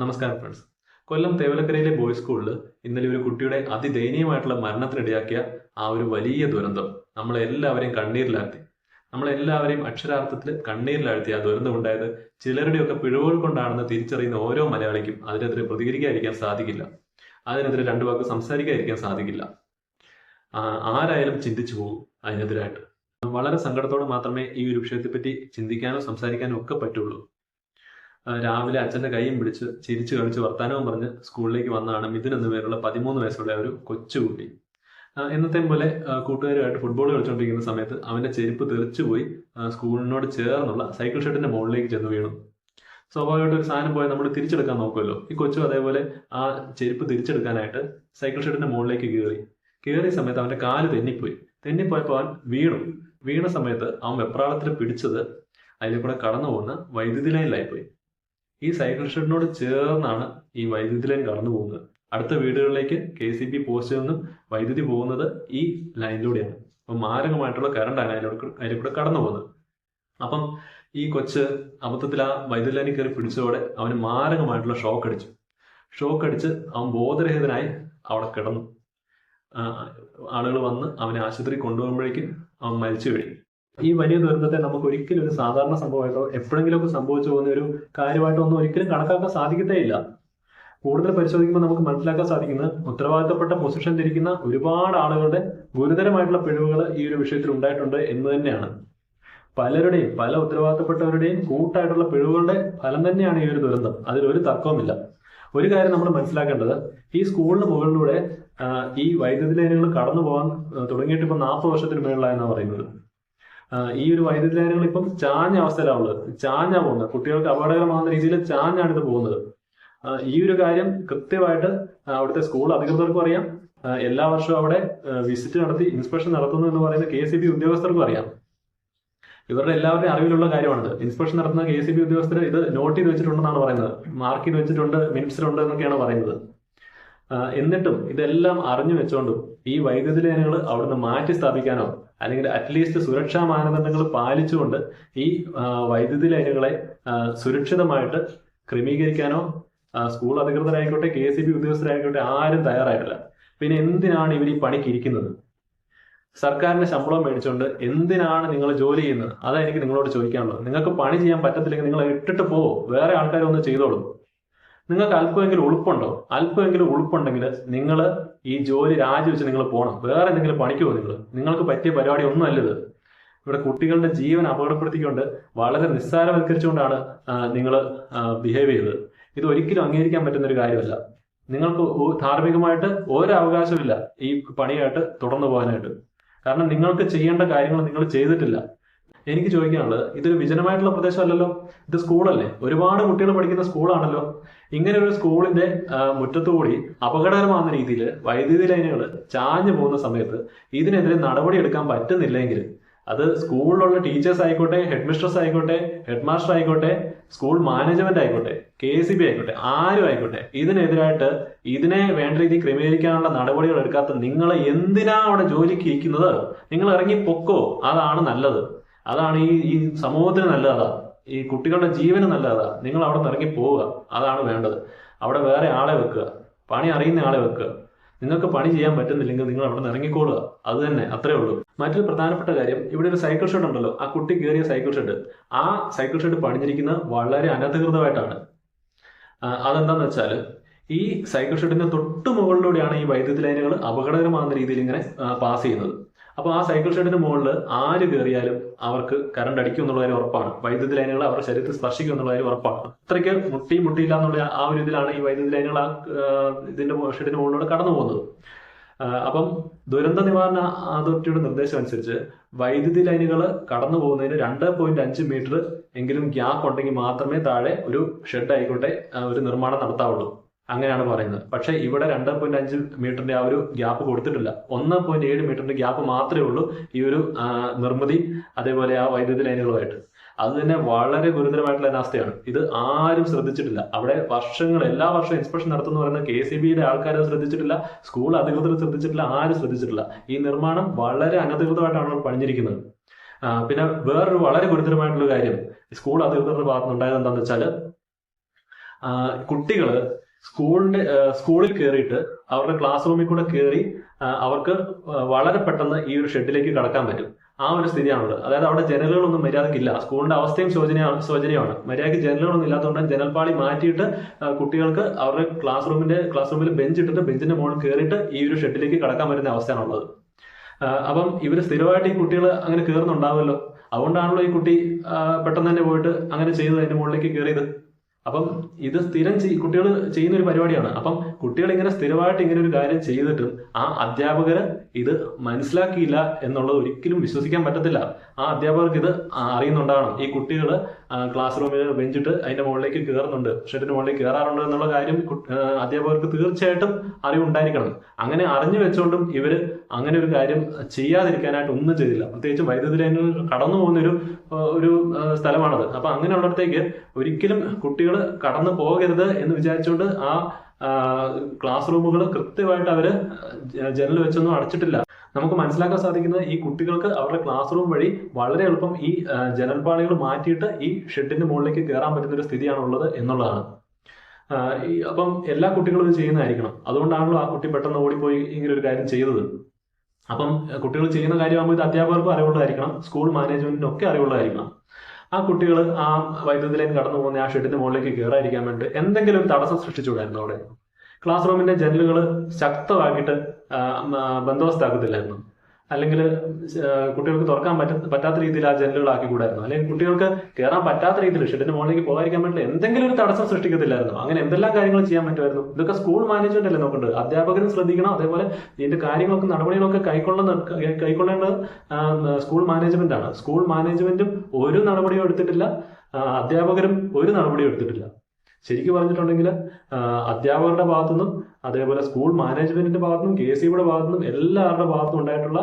നമസ്കാരം ഫ്രണ്ട്സ്. കൊല്ലം തേവലക്കരയിലെ ബോയ്സ് സ്കൂളിൽ ഇന്നലെ ഒരു കുട്ടിയുടെ അതിദയനീയമായിട്ടുള്ള മരണത്തിനിടയാക്കിയ ആ ഒരു വലിയ ദുരന്തം നമ്മളെല്ലാവരെയും കണ്ണീരിലാഴ്ത്തി. നമ്മളെല്ലാവരെയും അക്ഷരാർത്ഥത്തിൽ കണ്ണീരിലാഴ്ത്തിയ ആ ദുരന്തം ഉണ്ടായത് ചിലരുടെയൊക്കെ പിഴവുകൾ കൊണ്ടാണെന്ന് തിരിച്ചറിയുന്ന ഓരോ മലയാളിക്കും അതിനെതിരെ പ്രതികരിക്കാതിരിക്കാൻ സാധിക്കില്ല. അതിനെതിരെ രണ്ടു വാക്ക് സംസാരിക്കാതിരിക്കാൻ സാധിക്കില്ല. ആരായാലും ചിന്തിച്ചു പോകും അതിനെതിരായിട്ട്. വളരെ സങ്കടത്തോടെ മാത്രമേ ഈ ഒരു വിഷയത്തെപ്പറ്റി ചിന്തിക്കാനോ സംസാരിക്കാനോ ഒക്കെ പറ്റുള്ളൂ. രാവിലെ അച്ഛൻ്റെ കൈയും പിടിച്ച് ചിരിച്ചു കളിച്ച് വർത്താനവും പറഞ്ഞ് സ്കൂളിലേക്ക് വന്നതാണ് മിഥുൻ എന്ന പേരുള്ള 13 വയസ്സുള്ള ഒരു കൊച്ചുകുട്ടി. എന്നത്തെ പോലെ കൂട്ടുകാരുമായിട്ട് ഫുട്ബോൾ കളിച്ചുകൊണ്ടിരിക്കുന്ന സമയത്ത് അവൻ്റെ ചെരുപ്പ് തെറിച്ചുപോയി സ്കൂളിനോട് ചേർന്നുള്ള സൈക്കിൾ ഷെഡിന്റെ മുകളിലേക്ക് ചെന്ന് വീണു. സ്വാഭാവികമായിട്ട് ഒരു സാധനം പോയാൽ നമ്മൾ തിരിച്ചെടുക്കാൻ നോക്കുമല്ലോ. ഈ കൊച്ചു അതേപോലെ ആ ചെരുപ്പ് തിരിച്ചെടുക്കാനായിട്ട് സൈക്കിൾ ഷെഡിന്റെ മുകളിലേക്ക് കയറിയ സമയത്ത് അവൻ്റെ കാല് തെന്നിപ്പോയപ്പോൾ അവൻ വീണ സമയത്ത് അവൻ വെപ്രാളത്തിൽ പിടിച്ചത് അതിലെ കൂടെ കടന്നു പോകുന്ന വൈദ്യുതി ലൈനിലായിപ്പോയി. ഈ സൈക്കിൾ ഷെഡിനോട് ചേർന്നാണ് ഈ വൈദ്യുതി ലൈൻ കടന്നു പോകുന്നത്. അടുത്ത വീടുകളിലേക്ക് KCB പോസ്റ്റിൽ നിന്നും വൈദ്യുതി പോകുന്നത് ഈ ലൈനിലൂടെയാണ്. അപ്പം മാരകമായിട്ടുള്ള കറണ്ടാണ് അതിൽ കൂടെ കടന്നു പോകുന്നത്. അപ്പം ഈ കൊച്ച് അബദ്ധത്തിൽ ആ വൈദ്യുതി ലൈനിൽ കയറി പിടിച്ചതോടെ അവന് മാരകമായിട്ടുള്ള ഷോക്ക് അടിച്ച് അവൻ ബോധരഹിതനായി അവിടെ കിടന്നു. ആളുകൾ വന്ന് അവനെ ആശുപത്രി കൊണ്ടുപോകുമ്പോഴേക്കും അവൻ മരിച്ചു കഴിഞ്ഞു. ഈ വലിയ ദുരന്തത്തെ നമുക്ക് ഒരിക്കലും ഒരു സാധാരണ സംഭവമായിട്ടോ എപ്പോഴെങ്കിലുമൊക്കെ സംഭവിച്ചു പോകുന്ന ഒരു കാര്യമായിട്ടോ ഒന്നും ഒരിക്കലും കണക്കാക്കാൻ സാധിക്കത്തേയില്ല. കൂടുതൽ പരിശോധിക്കുമ്പോൾ നമുക്ക് മനസ്സിലാക്കാൻ സാധിക്കുന്നത് ഉത്തരവാദിത്തപ്പെട്ട പൊസിഷൻ തിരിക്കുന്ന ഒരുപാട് ആളുകളുടെ ഗുരുതരമായിട്ടുള്ള പിഴവുകൾ ഈ ഒരു വിഷയത്തിൽ ഉണ്ടായിട്ടുണ്ട് എന്ന് തന്നെയാണ്. പല ഉത്തരവാദിത്തപ്പെട്ടവരുടെയും കൂട്ടായിട്ടുള്ള പിഴവുകളുടെ ഫലം തന്നെയാണ് ഈ ഒരു ദുരന്തം. അതിലൊരു തർക്കവുമില്ല. ഒരു കാര്യം നമ്മൾ മനസ്സിലാക്കേണ്ടത്, ഈ സ്കൂളിന് മുകളിലൂടെ ഈ വൈദ്യുതി ലൈനുകൾ കടന്നു പോകാൻ തുടങ്ങിയിട്ട് ഇപ്പം 40 വർഷത്തിന് മേളിലായെന്നാണ് പറയുന്നത്. ഈ ഒരു വൈദ്യുതി ലൈനുകൾ ഇപ്പം ചാഞ്ഞ അവസ്ഥയിലാണുള്ളത്. ചാഞ്ഞാ പോകുന്നത്, കുട്ടികൾക്ക് അപകടകരമാകുന്ന രീതിയിൽ ചാഞ്ഞാണ് ഇത് പോകുന്നത്. ഈ ഒരു കാര്യം കൃത്യമായിട്ട് അവിടുത്തെ സ്കൂൾ അധികൃതർക്കും അറിയാം. എല്ലാ വർഷവും അവിടെ വിസിറ്റ് നടത്തി ഇൻസ്പെക്ഷൻ നടത്തുന്നു എന്ന് പറയുന്ന KCB ഉദ്യോഗസ്ഥർക്കും അറിയാം. ഇവരുടെ എല്ലാവരുടെയും അറിവിലുള്ള കാര്യമാണിത്. ഇൻസ്പെക്ഷൻ നടത്തുന്ന KCB ഉദ്യോഗസ്ഥർ ഇത് നോട്ട് ചെയ്ത് വെച്ചിട്ടുണ്ടെന്നാണ് പറയുന്നത്. മാർക്ക് ചെയ്ത് വെച്ചിട്ടുണ്ട്, മിനിറ്റ്സിലുണ്ട് എന്നൊക്കെയാണ് പറയുന്നത്. എന്നിട്ടും ഇതെല്ലാം അറിഞ്ഞു വെച്ചുകൊണ്ടും ഈ വൈദ്യുതി ലൈനുകൾ അവിടുന്ന് മാറ്റി സ്ഥാപിക്കാനോ അല്ലെങ്കിൽ അറ്റ്ലീസ്റ്റ് സുരക്ഷാ മാനദണ്ഡങ്ങൾ പാലിച്ചുകൊണ്ട് ഈ വൈദ്യുതി ലൈനുകളെ സുരക്ഷിതമായിട്ട് ക്രമീകരിക്കാനോ സ്കൂൾ അധികൃതരായിക്കോട്ടെ KCB ഉദ്യോഗസ്ഥരായിക്കോട്ടെ ആരും തയ്യാറായിട്ടില്ല. പിന്നെ എന്തിനാണ് ഇവർ ഈ പണിക്ക് ഇരിക്കുന്നത്? സർക്കാരിന്റെ ശമ്പളം മേടിച്ചുകൊണ്ട് എന്തിനാണ് നിങ്ങൾ ജോലി ചെയ്യുന്നത്? അതാ എനിക്ക് നിങ്ങളോട് ചോദിക്കാനുള്ളത്. നിങ്ങൾക്ക് പണി ചെയ്യാൻ പറ്റത്തില്ലെങ്കിൽ നിങ്ങൾ ഇട്ടിട്ട് പോവോ, വേറെ ആൾക്കാരൊന്ന് ചെയ്തോളൂ. നിങ്ങൾക്ക് അല്പമെങ്കിലും ഉളുപ്പുണ്ടെങ്കിൽ നിങ്ങൾ ഈ ജോലി രാജിവെച്ച് നിങ്ങൾ പോകണം. വേറെ എന്തെങ്കിലും പണിക്ക് പോകും. നിങ്ങൾക്ക് പറ്റിയ പരിപാടി ഒന്നും അല്ലത്. ഇവിടെ കുട്ടികളുടെ ജീവൻ അപകടപ്പെടുത്തിക്കൊണ്ട് വളരെ നിസ്സാരവൽക്കരിച്ചുകൊണ്ടാണ് നിങ്ങൾ ബിഹേവ് ചെയ്തത്. ഇത് ഒരിക്കലും അംഗീകരിക്കാൻ പറ്റുന്ന ഒരു കാര്യമല്ല. നിങ്ങൾക്ക് ധാർമ്മികമായിട്ട് ഒരു അവകാശമില്ല ഈ പണിയായിട്ട് തുടർന്നു പോകാനായിട്ട്. കാരണം നിങ്ങൾക്ക് ചെയ്യേണ്ട കാര്യങ്ങൾ നിങ്ങൾ ചെയ്തിട്ടില്ല. എനിക്ക് ചോദിക്കാനുള്ളത്, ഇതൊരു വിജനമായിട്ടുള്ള പ്രദേശമല്ലല്ലോ, ഇത് സ്കൂളല്ലേ, ഒരുപാട് കുട്ടികൾ പഠിക്കുന്ന സ്കൂളാണല്ലോ. ഇങ്ങനെ ഒരു സ്കൂളിന്റെ മുറ്റത്തുകൂടി അപകടകരമാകുന്ന രീതിയിൽ വൈദ്യുതി ലൈനുകൾ ചാഞ്ഞു പോകുന്ന സമയത്ത് ഇതിനെതിരെ നടപടി എടുക്കാൻ പറ്റുന്നില്ലെങ്കിൽ അത് സ്കൂളിലുള്ള ടീച്ചേഴ്സ് ആയിക്കോട്ടെ, ഹെഡ് മിസ്ട്രസ് ആയിക്കോട്ടെ, ഹെഡ് മാസ്റ്റർ ആയിക്കോട്ടെ, സ്കൂൾ മാനേജ്മെന്റ് ആയിക്കോട്ടെ, KCB ആയിക്കോട്ടെ, ആരും ആയിക്കോട്ടെ, ഇതിനെതിരായിട്ട് ഇതിനെ വേണ്ട രീതിയിൽ ക്രമീകരിക്കാനുള്ള നടപടികൾ എടുക്കാത്ത നിങ്ങൾ എന്തിനാ അവിടെ ജോലിക്ക് ഇരിക്കുന്നത്? നിങ്ങൾ ഇറങ്ങി പൊക്കോ. അതാണ് നല്ലത്. അതാണ് ഈ സമൂഹത്തിന് നല്ലതാ, ഈ കുട്ടികളുടെ ജീവന് നല്ലതാ. നിങ്ങൾ അവിടെ നിന്ന് ഇറങ്ങി പോവുക. അതാണ് വേണ്ടത്. അവിടെ വേറെ ആളെ വെക്കുക, പണി അറിയുന്ന ആളെ വെക്കുക. നിങ്ങൾക്ക് പണി ചെയ്യാൻ പറ്റുന്നില്ലെങ്കിൽ നിങ്ങൾ അവിടെ നിന്ന് ഇറങ്ങിക്കോളുക. അത് തന്നെ, അത്രേ ഉള്ളൂ. മറ്റൊരു പ്രധാനപ്പെട്ട കാര്യം, ഇവിടെ ഒരു സൈക്കിൾ ഷെഡ് ഉണ്ടല്ലോ, ആ കുട്ടി കയറിയ സൈക്കിൾ ഷെഡ്, ആ സൈക്കിൾ ഷെഡ് പണിഞ്ഞിരിക്കുന്നത് വളരെ അനധികൃതമായിട്ടാണ്. അതെന്താന്ന് വെച്ചാൽ ഈ സൈക്കിൾ ഷെഡിന്റെ തൊട്ട് മുകളിലൂടെയാണ് ഈ വൈദ്യുതി ലൈനുകൾ അപകടകരമാകുന്ന രീതിയിൽ ഇങ്ങനെ പാസ് ചെയ്യുന്നത്. അപ്പോൾ ആ സൈക്കിൾ ഷെഡിന് മുകളിൽ ആര് കയറിയാലും അവർക്ക് കറണ്ട് അടിക്കും എന്നുള്ള കാര്യം ഉറപ്പാണ്. വൈദ്യുതി ലൈനുകൾ അവരുടെ ശരീരത്തിൽ സ്പർശിക്കും എന്നുള്ള കാര്യം ഉറപ്പാണ്. അത്രയ്ക്ക് മുട്ടിയില്ല എന്നുള്ള ആ ഒരു ഇതിലാണ് ഈ വൈദ്യുതി ലൈനുകൾ ഇതിന്റെ ഷെഡിന് മുകളിലൂടെ കടന്നു പോകുന്നത്. അപ്പം ദുരന്ത നിവാരണ അതോറിറ്റിയുടെ നിർദ്ദേശം അനുസരിച്ച് വൈദ്യുതി ലൈനുകൾ കടന്നു പോകുന്നതിന് 2.5 മീറ്റർ എങ്കിലും ഗ്യാപ്പ് ഉണ്ടെങ്കിൽ മാത്രമേ താഴെ ഒരു ഷെഡ് ആയിക്കോട്ടെ ഒരു നിർമ്മാണം നടത്താവുള്ളൂ. അങ്ങനെയാണ് പറയുന്നത്. പക്ഷെ ഇവിടെ 2.5 മീറ്ററിന്റെ ആ ഒരു ഗ്യാപ്പ് കൊടുത്തിട്ടില്ല. 1.7 മീറ്ററിന്റെ ഗ്യാപ്പ് മാത്രമേ ഉള്ളൂ ഈ ഒരു നിർമ്മിതി അതേപോലെ ആ വൈദ്യുതി ലൈനുകളുമായിട്ട്. അത് തന്നെ വളരെ ഗുരുതരമായിട്ടുള്ള അവസ്ഥയാണ്. ഇത് ആരും ശ്രദ്ധിച്ചിട്ടില്ല. അവിടെ എല്ലാ വർഷവും ഇൻസ്പെക്ഷൻ നടത്തുന്ന പറയുന്ന KCBയുടെ ആൾക്കാർ ശ്രദ്ധിച്ചിട്ടില്ല, സ്കൂൾ അധികൃതർ ശ്രദ്ധിച്ചിട്ടില്ല, ആരും ശ്രദ്ധിച്ചിട്ടില്ല. ഈ നിർമ്മാണം വളരെ അനധികൃതമായിട്ടാണ് പണിഞ്ഞിരിക്കുന്നത്. പിന്നെ വേറൊരു വളരെ ഗുരുതരമായിട്ടുള്ള കാര്യം സ്കൂൾ അധികൃതരുടെ ഭാഗത്തുനിന്നുണ്ടായത് എന്താണെന്ന് വെച്ചാൽ കുട്ടികൾ സ്കൂളിൽ കയറിയിട്ട് അവരുടെ ക്ലാസ് റൂമിൽ കൂടെ കയറി അവർക്ക് വളരെ പെട്ടെന്ന് ഈ ഒരു ഷെഡിലേക്ക് കടക്കാൻ പറ്റും. ആ ഒരു സ്ഥിതിയാണുള്ളത്. അതായത് അവിടെ ജനലുകളൊന്നും മര്യാദക്കില്ല. സ്കൂളിന്റെ അവസ്ഥയും ശോചനീയമാണ്. മര്യാദയ്ക്ക് ജനലുകളൊന്നും ഇല്ലാത്തതുകൊണ്ട് ജനൽപ്പാളി മാറ്റിയിട്ട് കുട്ടികൾക്ക് അവരുടെ ക്ലാസ് റൂമിൽ ബെഞ്ച് ഇട്ടിട്ട് ബെഞ്ചിന്റെ മുകളിൽ കയറിയിട്ട് ഈ ഒരു ഷെഡിലേക്ക് കടക്കാൻ പറ്റുന്ന അവസ്ഥയാണുള്ളത്. അപ്പം ഇവർ സ്ഥിരമായിട്ട് ഈ കുട്ടികൾ അങ്ങനെ കയറുന്നുണ്ടാവുമല്ലോ. അതുകൊണ്ടാണല്ലോ ഈ കുട്ടി പെട്ടെന്ന് തന്നെ പോയിട്ട് അങ്ങനെ ചെയ്ത് അതിന്റെ മുകളിലേക്ക് കയറിയത്. അപ്പം ഇത് സ്ഥിരം കുട്ടികൾ ചെയ്യുന്ന ഒരു പരിപാടിയാണ്. അപ്പം കുട്ടികൾ ഇങ്ങനെ സ്ഥിരമായിട്ട് ഇങ്ങനെ ഒരു കാര്യം ചെയ്തിട്ടും ആ അധ്യാപകര് ഇത് മനസ്സിലാക്കിയില്ല എന്നുള്ളത് ഒരിക്കലും വിശ്വസിക്കാൻ പറ്റത്തില്ല. ആ അധ്യാപകർക്ക് ഇത് അറിയുന്നുണ്ടാവണം. ഈ കുട്ടികൾ ക്ലാസ് റൂമിൽ ബെഞ്ചിട്ട് അതിന്റെ മുകളിലേക്ക് കയറുന്നുണ്ട്, ഷെഡിന്റെ മുകളിലേക്ക് കയറാറുണ്ട് എന്നുള്ള കാര്യം അധ്യാപകർക്ക് തീർച്ചയായിട്ടും അറിവുണ്ടായിരിക്കണം. അങ്ങനെ അറിഞ്ഞു വെച്ചുകൊണ്ടും ഇവര് അങ്ങനെ ഒരു കാര്യം ചെയ്യാതിരിക്കാനായിട്ട് ഒന്നും ചെയ്തില്ല. പ്രത്യേകിച്ചും വൈദ്യുതി ലൈനുകൾ കടന്നു പോകുന്ന ഒരു സ്ഥലമാണത്. അപ്പൊ അങ്ങനെയുള്ളിടത്തേക്ക് ഒരിക്കലും കുട്ടികൾ കടന്നു പോകരുത് എന്ന് വിചാരിച്ചുകൊണ്ട് ആ ക്ലാസ് റൂമുകൾ കൃത്യമായിട്ട് അവര് ജനൽ വെച്ചൊന്നും അടച്ചിട്ടില്ല. നമുക്ക് മനസ്സിലാക്കാൻ സാധിക്കുന്നത് ഈ കുട്ടികൾക്ക് അവരുടെ ക്ലാസ് റൂം വഴി വളരെ എളുപ്പം ഈ ജനൽപ്പാളികൾ മാറ്റിയിട്ട് ഈ ഷെഡിന്റെ മുകളിലേക്ക് കയറാൻ പറ്റുന്ന ഒരു സ്ഥിതിയാണുള്ളത് എന്നുള്ളതാണ്. അപ്പം എല്ലാ കുട്ടികളും ഇത് ചെയ്യുന്നതായിരിക്കണം. അതുകൊണ്ടാണല്ലോ ആ കുട്ടി പെട്ടെന്ന് ഓടിപ്പോയി ഇങ്ങനെ ഒരു കാര്യം ചെയ്തത്. അപ്പം കുട്ടികൾ ചെയ്യുന്ന കാര്യമാകുമ്പോൾ ഇത് അധ്യാപകർക്കും അറിവുള്ളതായിരിക്കണം, സ്കൂൾ മാനേജ്മെന്റിനും ഒക്കെ അറിവുള്ളതായിരിക്കണം. ആ കുട്ടികൾ ആ വൈദ്യുതി ലൈൻ കടന്നു പോകുന്ന ആ ഷെഡിന്റെ മുകളിലേക്ക് കയറാതിരിക്കാൻ വേണ്ടി എന്തെങ്കിലും ഒരു തടസ്സം സൃഷ്ടിച്ചുകൂടായിരുന്നു. അവിടെ ക്ലാസ് റൂമിന്റെ ജനലുകൾ ശക്തമാക്കിയിട്ട് ബന്ദോബസ്താക്കത്തില്ലായിരുന്നു. അല്ലെങ്കിൽ കുട്ടികൾക്ക് തുറക്കാൻ പറ്റാത്ത രീതിയിൽ ആ ജനലുകളാക്കി കൂടായിരുന്നു. അല്ലെങ്കിൽ കുട്ടികൾക്ക് കയറാൻ പറ്റാത്ത രീതിയിൽ ഷെഡിന്റെ മുകളിലേക്ക് പോകാതിരിക്കാൻ വേണ്ടി എന്തെങ്കിലും ഒരു തടസ്സം സൃഷ്ടിക്കത്തില്ലായിരുന്നു. അങ്ങനെ എന്തെല്ലാം കാര്യങ്ങൾ ചെയ്യാൻ പറ്റുമായിരുന്നു. ഇതൊക്കെ സ്കൂൾ മാനേജ്മെന്റ് അല്ലേ നോക്കേണ്ടത്. അധ്യാപകരും ശ്രദ്ധിക്കണം. അതേപോലെ ഇതിന്റെ കാര്യങ്ങളൊക്കെ നടപടികളൊക്കെ കൈക്കൊള്ളേണ്ടത് സ്കൂൾ മാനേജ്മെന്റ് ആണ്. സ്കൂൾ മാനേജ്മെന്റും ഒരു നടപടിയും എടുത്തിട്ടില്ല, അധ്യാപകരും ഒരു നടപടിയും എടുത്തിട്ടില്ല. ശരിക്കും പറഞ്ഞിട്ടുണ്ടെങ്കിൽ അധ്യാപകരുടെ ഭാഗത്തുനിന്നും അതേപോലെ സ്കൂൾ മാനേജ്മെന്റിന്റെ ഭാഗത്തുനിന്നും KCBയുടെ ഭാഗത്തുനിന്നും എല്ലാവരുടെ ഭാഗത്തും ഉണ്ടായിട്ടുള്ള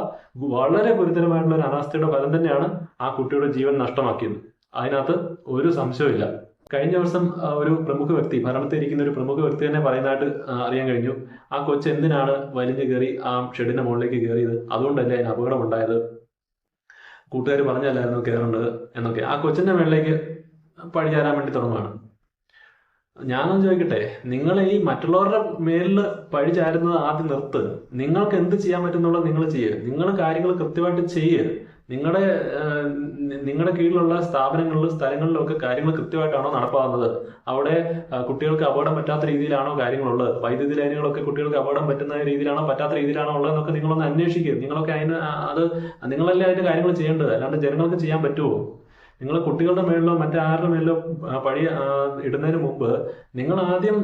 വളരെ ഗുരുതരമായിട്ടുള്ള ഒരു അനാസ്ഥയുടെ ഫലം തന്നെയാണ് ആ കുട്ടിയുടെ ജീവൻ നഷ്ടമാക്കിയത്. അതിനകത്ത് ഒരു സംശയമില്ല. കഴിഞ്ഞ ദിവസം ഒരു പ്രമുഖ വ്യക്തി, ഭരണത്തിൽ ഇരിക്കുന്ന ഒരു പ്രമുഖ വ്യക്തി തന്നെ പറയുന്നതായിട്ട് അറിയാൻ കഴിഞ്ഞു. ആ കൊച്ച് എന്തിനാണ് വലിഞ്ഞു കയറി ആ ഷെഡിന്റെ മുകളിലേക്ക് കയറിയത്, അതുകൊണ്ടല്ലേ അതിന് അപകടം ഉണ്ടായത്, കൂട്ടുകാർ പറഞ്ഞല്ലായിരുന്നു കയറേണ്ടത് എന്നൊക്കെ. ആ കൊച്ചിന്റെ മേളിലേക്ക് പഴി ചാരാൻ വേണ്ടി തുടങ്ങുകയാണ്. ഞാനൊന്ന് ചോദിക്കട്ടെ, നിങ്ങൾ ഈ മറ്റുള്ളവരുടെ മേലിൽ പഴി ചാരുന്നത് ആദ്യം നിർത്ത്. നിങ്ങൾക്ക് എന്ത് ചെയ്യാൻ പറ്റുന്നുള്ളത് നിങ്ങൾ ചെയ്യുക. നിങ്ങൾ കാര്യങ്ങൾ കൃത്യമായിട്ട് ചെയ്യുക. നിങ്ങളുടെ കീഴിലുള്ള സ്ഥാപനങ്ങളിലും സ്ഥലങ്ങളിലും ഒക്കെ കാര്യങ്ങൾ കൃത്യമായിട്ടാണോ നടപ്പാകുന്നത്? അവിടെ കുട്ടികൾക്ക് അപകടം പറ്റാത്ത രീതിയിലാണോ കാര്യങ്ങളുള്ളത്? വൈദ്യുതി ലൈനുകളൊക്കെ കുട്ടികൾക്ക് അപകടം പറ്റുന്ന രീതിയിലാണോ പറ്റാത്ത രീതിയിലാണോ ഉള്ളതെന്നൊക്കെ നിങ്ങളൊന്ന് അന്വേഷിക്കുക. നിങ്ങളൊക്കെ നിങ്ങളല്ലേ അതിന്റെ കാര്യങ്ങൾ ചെയ്യേണ്ടത്. അല്ലാണ്ട് ജനങ്ങൾക്ക് ചെയ്യാൻ പറ്റുമോ? നിങ്ങൾ കുട്ടികളുടെ മേളിലോ മറ്റാരുടെ മേളിലോ പഴി ഇടുന്നതിന് മുമ്പ് നിങ്ങൾ ആദ്യം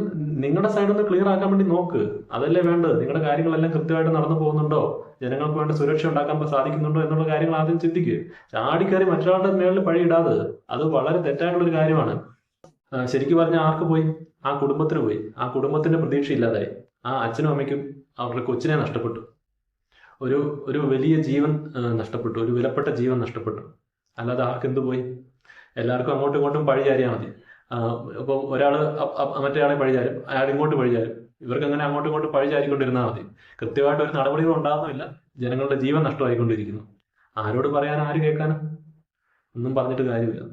നിങ്ങളുടെ സൈഡിൽ നിന്ന് ക്ലിയർ ആക്കാൻ വേണ്ടി നോക്ക്. അതല്ലേ വേണ്ടത്. നിങ്ങളുടെ കാര്യങ്ങളെല്ലാം കൃത്യമായിട്ട് നടന്നു പോകുന്നുണ്ടോ, ജനങ്ങൾക്ക് വേണ്ട സുരക്ഷ ഉണ്ടാക്കാൻ സാധിക്കുന്നുണ്ടോ എന്നുള്ള കാര്യങ്ങൾ ആദ്യം ചിന്തിക്കുക. ചാടിക്കയറി മറ്റൊരാളുടെ മേളിൽ പഴി ഇടാതെ. അത് വളരെ തെറ്റായിട്ടുള്ളൊരു കാര്യമാണ്. ശരിക്കും പറഞ്ഞാൽ ആർക്ക് പോയി? ആ കുടുംബത്തിന് പോയി. ആ കുടുംബത്തിന്റെ പ്രതീക്ഷ ഇല്ലാതായി. ആ അച്ഛനും അമ്മയ്ക്കും അവരുടെ കൊച്ചിനെ നഷ്ടപ്പെട്ടു. ഒരു വലിയ ജീവൻ നഷ്ടപ്പെട്ടു. ഒരു വിലപ്പെട്ട ജീവൻ നഷ്ടപ്പെട്ടു. അല്ലാതെ ആർക്കെന്ത് പോയി? എല്ലാവർക്കും അങ്ങോട്ടും ഇങ്ങോട്ടും പഴി ചാരിയാൽ മതി. ഇപ്പം ഒരാൾ മറ്റേയാളെ പഴി ചാരും, അയാൾ ഇങ്ങോട്ട് പഴി ചാരും. ഇവർക്ക് അങ്ങനെ അങ്ങോട്ടും ഇങ്ങോട്ടും പഴി ചാരിക്കൊണ്ടിരുന്നാൽ മതി. കൃത്യമായിട്ട് ഒരു നടപടികൾ ഉണ്ടാകുന്നില്ല. ജനങ്ങളുടെ ജീവൻ നഷ്ടമായിക്കൊണ്ടിരിക്കുന്നു. ആരോട് പറയാൻ, ആര് കേൾക്കാനും? ഒന്നും പറഞ്ഞിട്ട് കാര്യമില്ല.